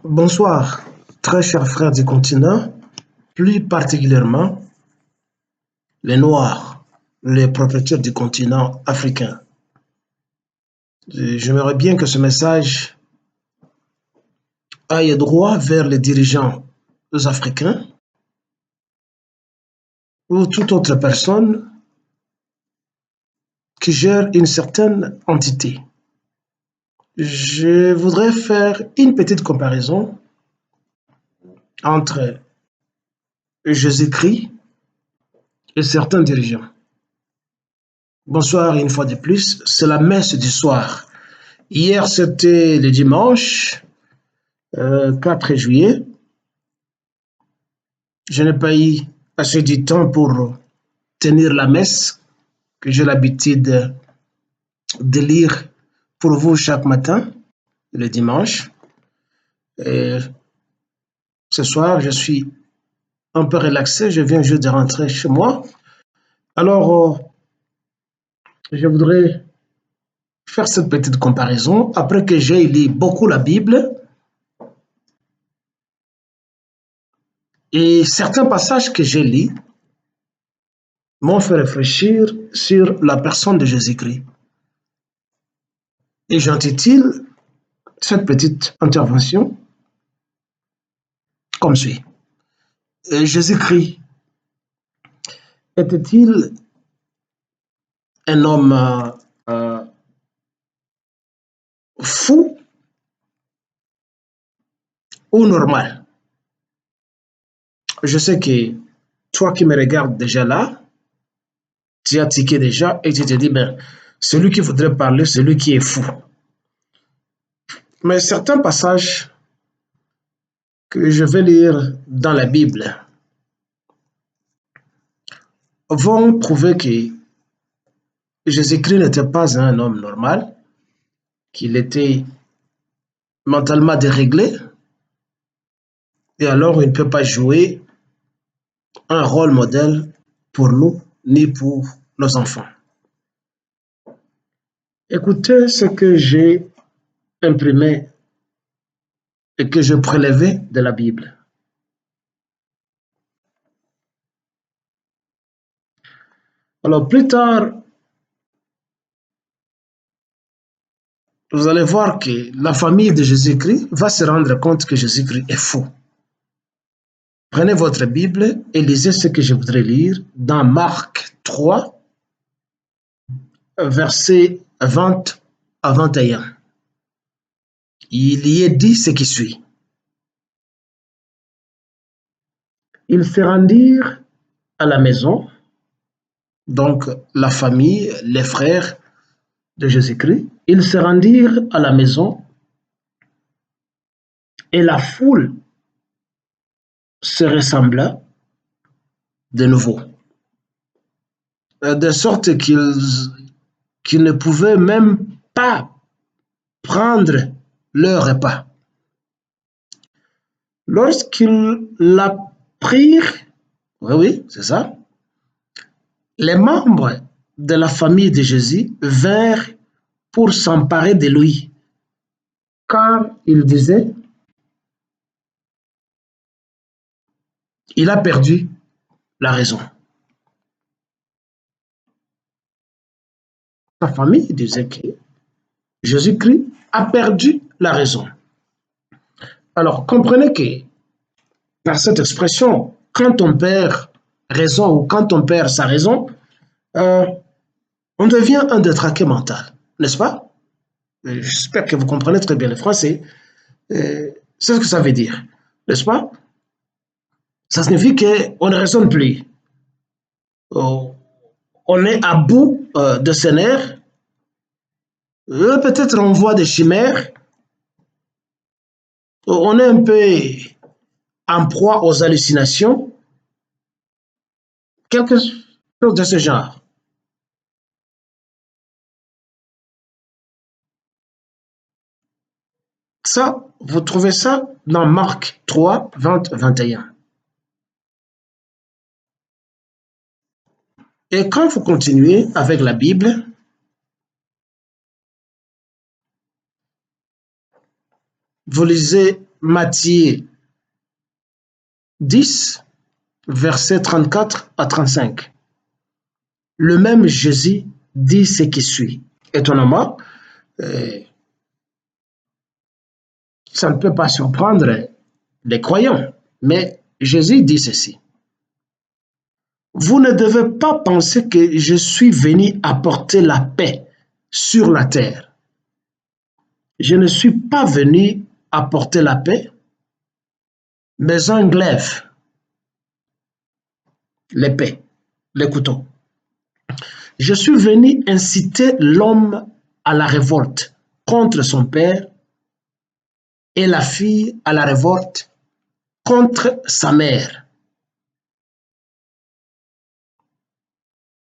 Bonsoir, très chers frères du continent, plus particulièrement les Noirs, les propriétaires du continent africain. J'aimerais bien que ce message aille droit vers les dirigeants africains ou toute autre personne qui gère une certaine entité. Je voudrais faire une petite comparaison entre Jésus-Christ et certains dirigeants. Bonsoir une fois de plus, c'est la messe du soir. Hier, c'était le dimanche 4 juillet. Je n'ai pas eu assez de temps pour tenir la messe que j'ai l'habitude de lire pour vous chaque matin, le dimanche. Et ce soir, je suis un peu relaxé, je viens juste de rentrer chez moi. Alors, je voudrais faire cette petite comparaison. Après que j'ai lu beaucoup la Bible, et certains passages que j'ai lus m'ont fait réfléchir sur la personne de Jésus-Christ. Et j'intitule cette petite intervention comme suit. Jésus-Christ était-il un homme euh, fou ou normal? Je sais que toi qui me regardes déjà là, tu as tiqué déjà et tu te dis, ben, celui qui voudrait parler, celui qui est fou. Mais certains passages que je vais lire dans la Bible vont prouver que Jésus-Christ n'était pas un homme normal, qu'il était mentalement déréglé, et alors il ne peut pas jouer un rôle modèle pour nous ni pour nos enfants. Écoutez ce que j'ai imprimé et que je prélevais de la Bible. Alors plus tard, vous allez voir que la famille de Jésus-Christ va se rendre compte que Jésus-Christ est fou. Prenez votre Bible et lisez ce que je voudrais lire dans Marc 3, versets 20 à 21. Il y est dit ce qui suit. Ils se rendirent à la maison, donc la famille, les frères de Jésus-Christ, ils se rendirent à la maison et la foule se ressembla de nouveau, de sorte qu'ils ne pouvaient même pas prendre leur repas. Lorsqu'ils l'apprirent, oui, oui, c'est ça, les membres de la famille de Jésus vinrent pour s'emparer de lui, car ils disaient, il a perdu la raison. Sa famille disait que Jésus-Christ a perdu la raison. Alors, comprenez que par cette expression, quand on perd raison ou quand on perd sa raison, euh, on devient un détraqué mental, n'est-ce pas? J'espère que vous comprenez très bien le français. C'est ce que ça veut dire, n'est-ce pas? Ça signifie qu'on ne raisonne plus. Oh, on est à bout de ses nerfs. Peut-être on voit des chimères. On est un peu en proie aux hallucinations. Quelque chose de ce genre. Ça, vous trouvez ça dans Marc 3, 20, 21. Et quand vous continuez avec la Bible, vous lisez Matthieu 10, versets 34 à 35. Le même Jésus dit ce qui suit. Étonnamment, ça ne peut pas surprendre les croyants, mais Jésus dit ceci. Vous ne devez pas penser que je suis venu apporter la paix sur la terre. Je ne suis pas venu apporter la paix, mais un glaive, l'épée, les couteaux. Je suis venu inciter l'homme à la révolte contre son père et la fille à la révolte contre sa mère.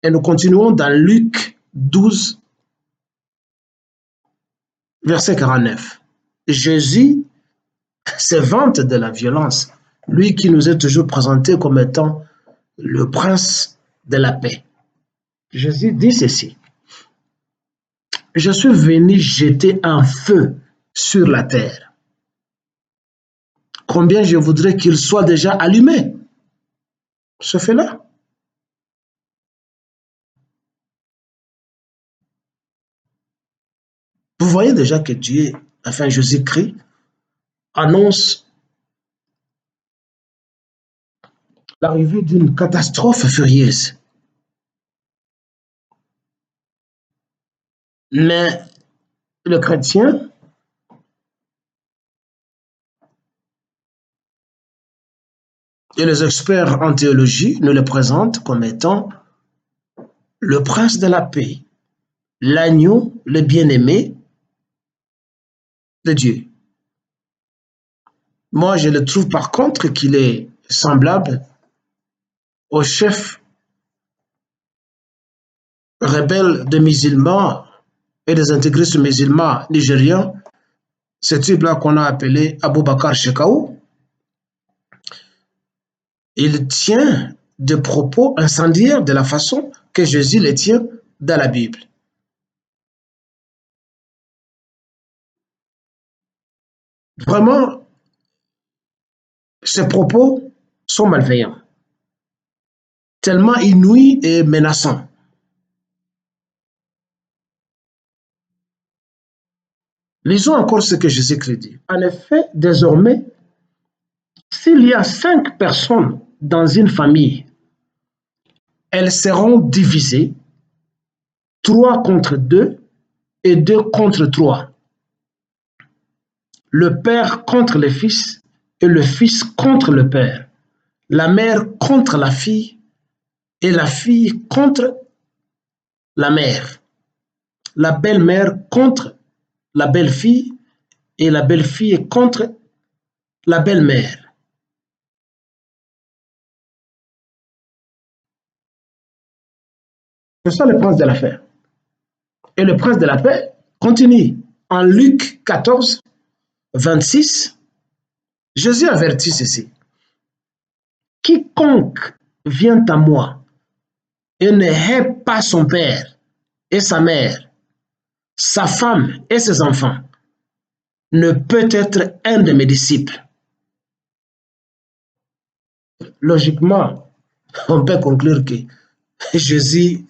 Et nous continuons dans Luc 12, verset 49. Jésus se vante de la violence, lui qui nous est toujours présenté comme étant le prince de la paix. Jésus dit ceci. Je suis venu jeter un feu sur la terre. Combien je voudrais qu'il soit déjà allumé, ce feu-là. Vous voyez déjà que Dieu, enfin Jésus-Christ, annonce l'arrivée d'une catastrophe furieuse. Mais le chrétien et les experts en théologie nous le présentent comme étant le prince de la paix, l'agneau, le bien-aimé de Dieu. Moi, je le trouve par contre qu'il est semblable au chef rebelle des musulmans et des intégristes musulmans nigériens, ce type-là qu'on a appelé Aboubacar Shekau. Il tient des propos incendiaires de la façon que Jésus les tient dans la Bible. Vraiment, ces propos sont malveillants, tellement inouïs et menaçants. Lisons encore ce que Jésus-Christ dit. En effet, désormais, s'il y a 5 personnes dans une famille, elles seront divisées, 3 contre 2 et 2 contre 3. Le père contre le fils et le fils contre le père. La mère contre la fille et la fille contre la mère. La belle-mère contre la belle-fille et la belle-fille contre la belle-mère. C'est ça le prince de l'affaire. Et le prince de la paix continue. En Luc 14, 26, Jésus avertit ceci. Quiconque vient à moi et ne hait pas son père et sa mère, sa femme et ses enfants, ne peut être un de mes disciples. Logiquement, on peut conclure que Jésus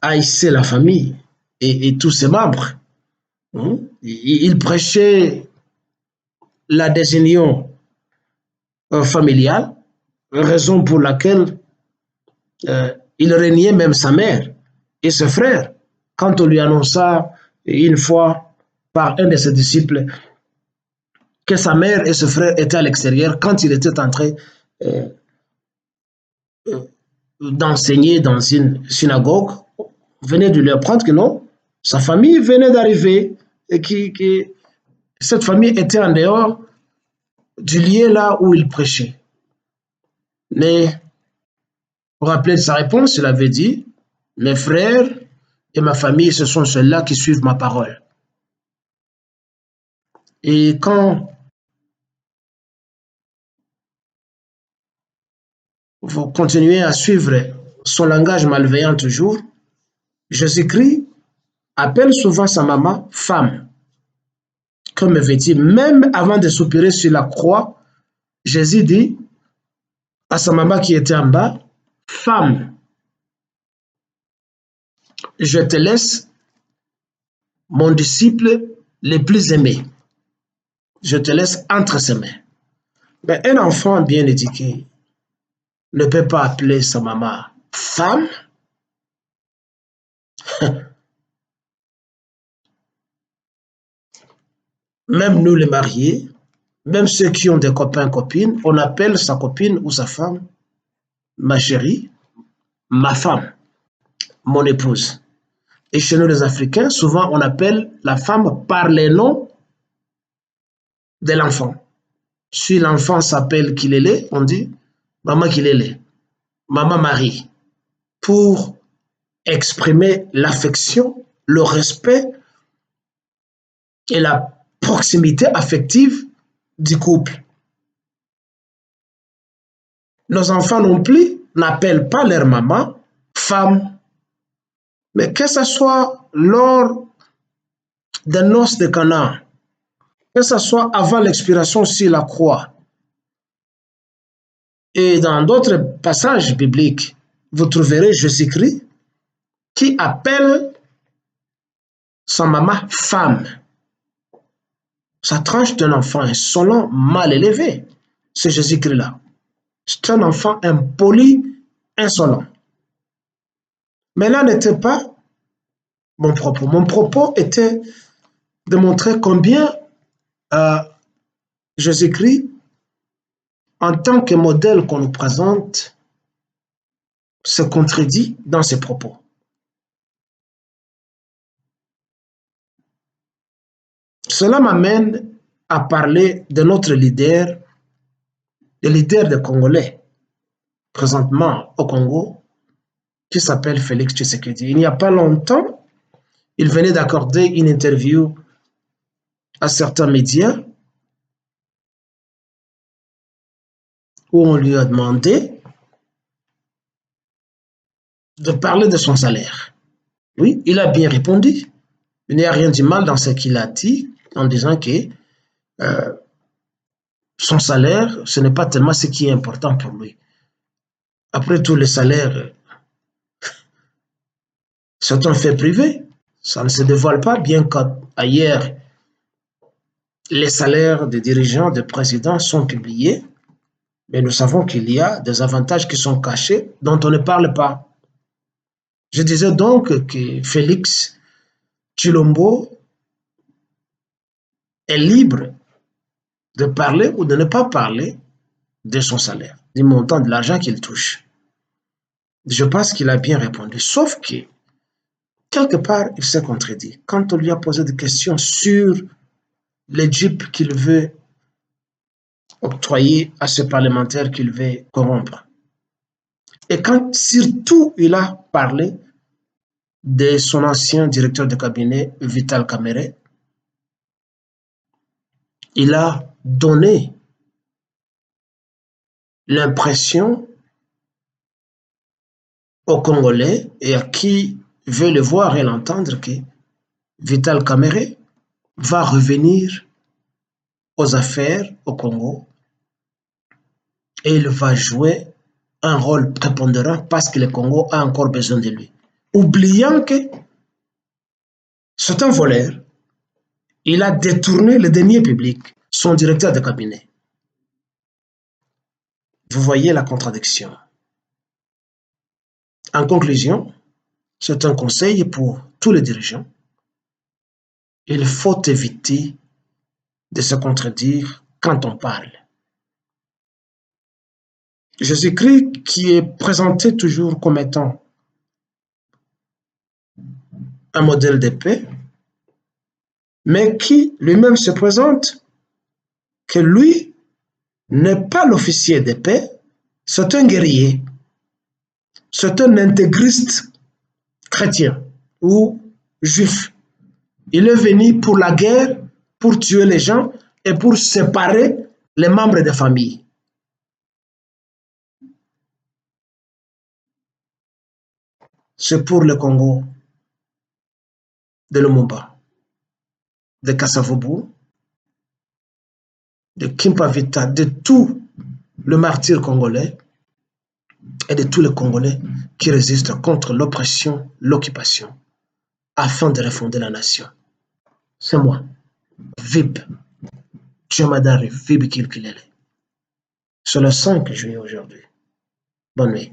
haïssait la famille et tous ses membres. Il prêchait la désunion familiale, raison pour laquelle il régnait même sa mère et ses frères. Quand on lui annonça une fois par un de ses disciples que sa mère et ses frères étaient à l'extérieur, quand il était en train d'enseigner dans une synagogue, venait de lui apprendre que non, sa famille venait d'arriver et que cette famille était en dehors du lieu là où il prêchait. Mais pour rappeler sa réponse, il avait dit, mes frères et ma famille, ce sont ceux-là qui suivent ma parole. Et quand vous continuez à suivre son langage malveillant toujours, Jésus-Christ appelle souvent sa maman femme, comme avait dit, même avant de soupirer sur la croix, Jésus dit à sa maman qui était en bas, femme, je te laisse mon disciple le plus aimé. Je te laisse entre ses mains. Mais un enfant bien éduqué ne peut pas appeler sa maman femme. Même nous les mariés, même ceux qui ont des copains, copines, on appelle sa copine ou sa femme ma chérie, ma femme, mon épouse. Et chez nous les Africains, souvent on appelle la femme par les noms de l'enfant. Si l'enfant s'appelle Kilélé, on dit maman Kilélé, maman Marie, pour exprimer l'affection, le respect et la proximité affective du couple. Nos enfants non plus n'appellent pas leur maman femme, mais que ce soit lors des noces de Canaan, que ce soit avant l'expiration sur la croix, et dans d'autres passages bibliques, vous trouverez Jésus-Christ qui appelle sa maman femme. Sa tranche d'un enfant insolent, mal élevé, c'est Jésus-Christ-là. C'est un enfant impoli, insolent. Mais là n'était pas mon propos. Mon propos était de montrer combien Jésus-Christ, en tant que modèle qu'on nous présente, se contredit dans ses propos. Cela m'amène à parler de notre leader, le leader des Congolais, présentement au Congo, qui s'appelle Félix Tshisekedi. Il n'y a pas longtemps, il venait d'accorder une interview à certains médias où on lui a demandé de parler de son salaire. Oui, il a bien répondu. Il n'y a rien de mal dans ce qu'il a dit en disant que euh, son salaire, ce n'est pas tellement ce qui est important pour lui. Après tout, le salaire, c'est un fait privé. Ça ne se dévoile pas, bien qu'ailleurs, les salaires des dirigeants, des présidents sont publiés, mais nous savons qu'il y a des avantages qui sont cachés dont on ne parle pas. Je disais donc que Félix Tshilombo est libre de parler ou de ne pas parler de son salaire, du montant de l'argent qu'il touche. Je pense qu'il a bien répondu, sauf que quelque part, il s'est contredit. Quand on lui a posé des questions sur les jeeps qu'il veut octroyer à ce parlementaire qu'il veut corrompre, et quand surtout il a parlé de son ancien directeur de cabinet, Vital Kamerhe, il a donné l'impression aux Congolais et à qui veut le voir et l'entendre que Vital Kamerhe va revenir aux affaires au Congo et il va jouer un rôle prépondérant parce que le Congo a encore besoin de lui. Oubliant que c'est un voleur, il a détourné le denier public, son directeur de cabinet. Vous voyez la contradiction. En conclusion, c'est un conseil pour tous les dirigeants. Il faut éviter de se contredire quand on parle. Jésus-Christ, qui est présenté toujours comme étant un modèle de paix, mais qui lui-même se présente que lui n'est pas l'officier de paix, c'est un guerrier, c'est un intégriste chrétien ou juif. Il est venu pour la guerre, pour tuer les gens et pour séparer les membres des familles. C'est pour le Congo de Lumumba, de Kasavubu, de Kimpavita, de tout le martyr congolais et de tous les Congolais qui résistent contre l'oppression, l'occupation, afin de refonder la nation. C'est moi, Vib, Djamadari, Vib Kilkilele. C'est le 5 juillet aujourd'hui. Bonne nuit.